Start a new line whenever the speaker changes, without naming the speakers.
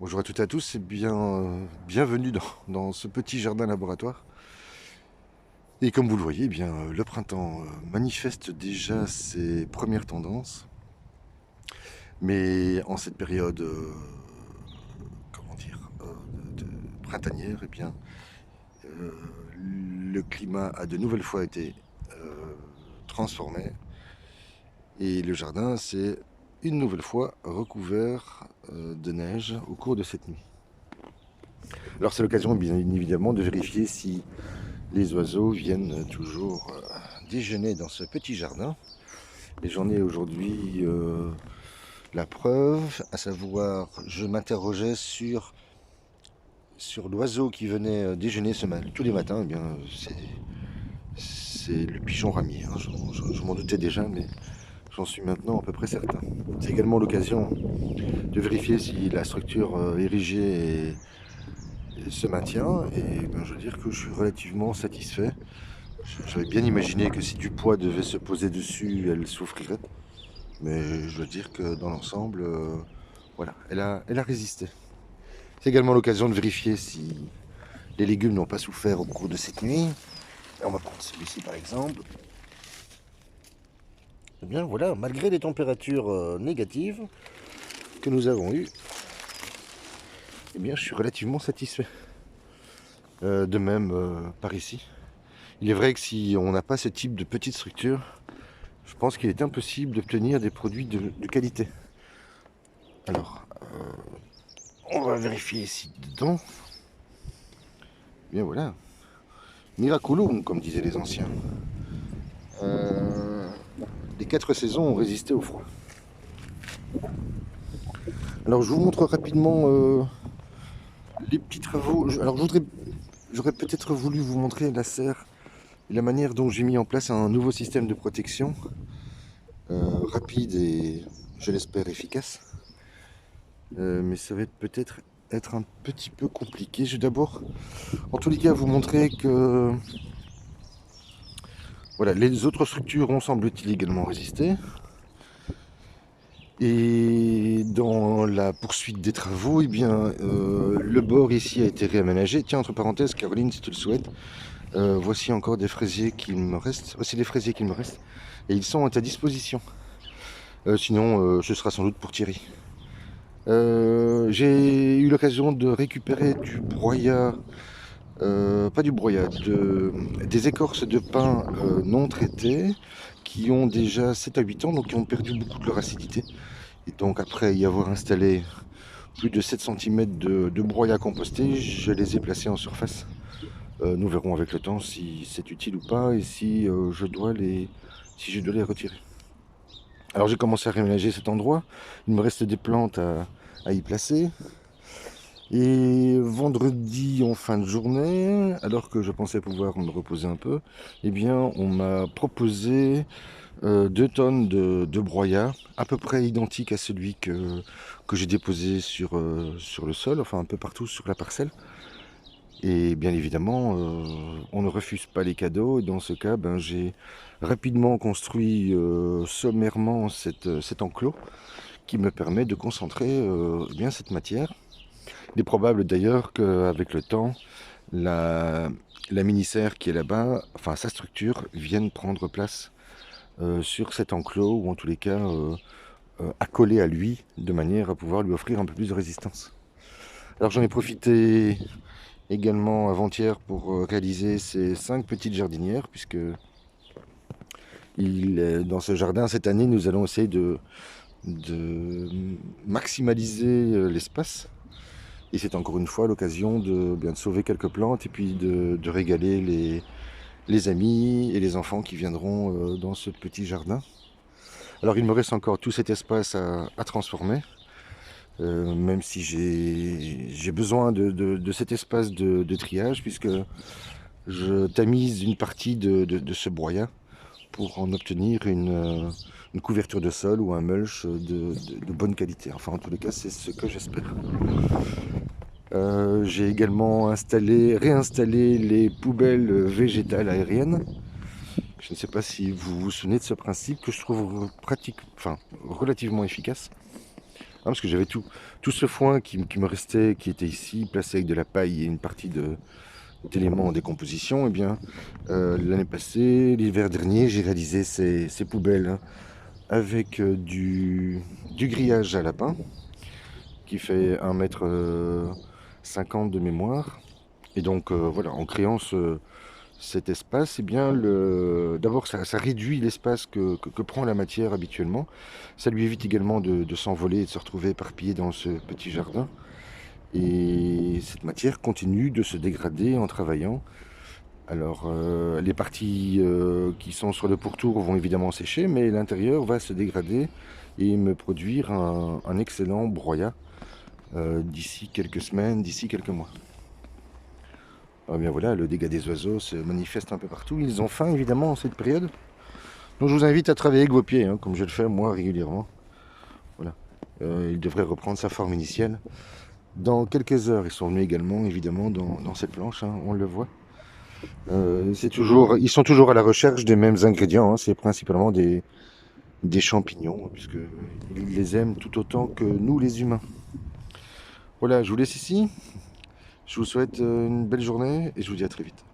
Bonjour à toutes et à tous et bienvenue dans ce petit jardin laboratoire. Et comme vous le voyez, le printemps manifeste déjà ses premières tendances. Mais en cette période comment dire, printanière, euh, le climat a de nouvelles fois été transformé. Et le jardin s'est une nouvelle fois recouvert de neige au cours de cette nuit. Alors c'est l'occasion bien évidemment de vérifier si les oiseaux viennent toujours déjeuner dans ce petit jardin. Et j'en ai aujourd'hui la preuve, à savoir, je m'interrogeais sur l'oiseau qui venait déjeuner tous les matins. C'est le pigeon ramier, hein. Je m'en doutais déjà, mais j'en suis maintenant à peu près certain. C'est également l'occasion de vérifier si la structure érigée se maintient. Et je veux dire que je suis relativement satisfait. J'avais bien imaginé que si du poids devait se poser dessus, elle souffrirait. Mais je dois dire que dans l'ensemble, voilà, elle a résisté. C'est également l'occasion de vérifier si les légumes n'ont pas souffert au cours de cette nuit. Et on va prendre celui-ci par exemple. Eh bien voilà, malgré les températures négatives que nous avons eues, eh bien je suis relativement satisfait. De même par ici. Il est vrai que si on n'a pas ce type de petite structure, je pense qu'il est impossible d'obtenir des produits de qualité. Alors, on va vérifier ici dedans. Bien voilà, miraculum, comme disaient les anciens. Les 4 saisons ont résisté au froid. Alors je vous montre rapidement les petits travaux. Alors j'aurais peut-être voulu vous montrer la serre et la manière dont j'ai mis en place un nouveau système de protection rapide et je l'espère efficace. Mais ça va peut-être être un petit peu compliqué. Je vais d'abord, en tous les cas, vous montrer que voilà, les autres structures ont semble-t-il également résisté. Et dans la poursuite des travaux, le bord ici a été réaménagé. Tiens, entre parenthèses, Caroline, si tu le souhaites, voici encore des fraisiers qu'il me reste. Voici les fraisiers qu'il me reste. Et ils sont à ta disposition. Sinon, ce sera sans doute pour Thierry. J'ai eu l'occasion de récupérer du broyat, pas du broyat, des écorces de pin non traitées qui ont déjà 7 à 8 ans, donc qui ont perdu beaucoup de leur acidité. Et donc après y avoir installé plus de 7 cm de broyat composté, je les ai placés en surface. Nous verrons avec le temps si c'est utile ou pas et si je dois les retirer. Alors j'ai commencé à réménager cet endroit. Il me reste des plantes à y placer. Et vendredi en fin de journée, alors que je pensais pouvoir me reposer un peu, eh bien on m'a proposé 2 tonnes de broyat, à peu près identique à celui que j'ai déposé sur le sol, enfin un peu partout sur la parcelle. Et bien évidemment, on ne refuse pas les cadeaux. Et dans ce cas, j'ai rapidement construit sommairement cet enclos qui me permet de concentrer bien cette matière. Il est probable d'ailleurs qu'avec le temps, la, la mini-serre qui est là-bas, enfin sa structure, vienne prendre place sur cet enclos ou en tous les cas accolé à lui de manière à pouvoir lui offrir un peu plus de résistance. Alors j'en ai profité également avant-hier pour réaliser ces 5 petites jardinières puisque dans ce jardin cette année nous allons essayer de maximaliser l'espace et c'est encore une fois l'occasion de sauver quelques plantes et puis de régaler les amis et les enfants qui viendront dans ce petit jardin. Alors il me reste encore tout cet espace à transformer, même si j'ai besoin de cet espace de triage, puisque je tamise une partie de ce broyat pour en obtenir une couverture de sol ou un mulch de bonne qualité. Enfin en tous les cas c'est ce que j'espère. J'ai également réinstallé les poubelles végétales aériennes. Je ne sais pas si vous vous souvenez de ce principe que je trouve relativement efficace. parce que j'avais tout ce foin qui me restait, qui était ici, placé avec de la paille et une partie d'éléments en décomposition. Eh bien, l'année passée, l'hiver dernier, j'ai réalisé ces poubelles, hein, avec du grillage à lapin, qui fait 1,50 m de mémoire. Et donc, voilà, en créant cet espace, eh bien, d'abord, ça réduit l'espace que prend la matière habituellement. Ça lui évite également de s'envoler et de se retrouver éparpillé dans ce petit jardin. Et cette matière continue de se dégrader en travaillant. Alors, les parties qui sont sur le pourtour vont évidemment sécher, mais l'intérieur va se dégrader et me produire un excellent broyat d'ici quelques semaines, d'ici quelques mois. Ah bien voilà, le dégât des oiseaux se manifeste un peu partout. Ils ont faim évidemment en cette période. Donc je vous invite à travailler avec vos pieds, hein, comme je le fais moi régulièrement. Voilà. Il devrait reprendre sa forme initiale. Dans quelques heures, ils sont venus également évidemment dans cette planche, hein, on le voit. Ils sont toujours à la recherche des mêmes ingrédients, hein. C'est principalement des champignons, puisqu'ils les aiment tout autant que nous les humains. Voilà, je vous laisse ici. Je vous souhaite une belle journée et je vous dis à très vite.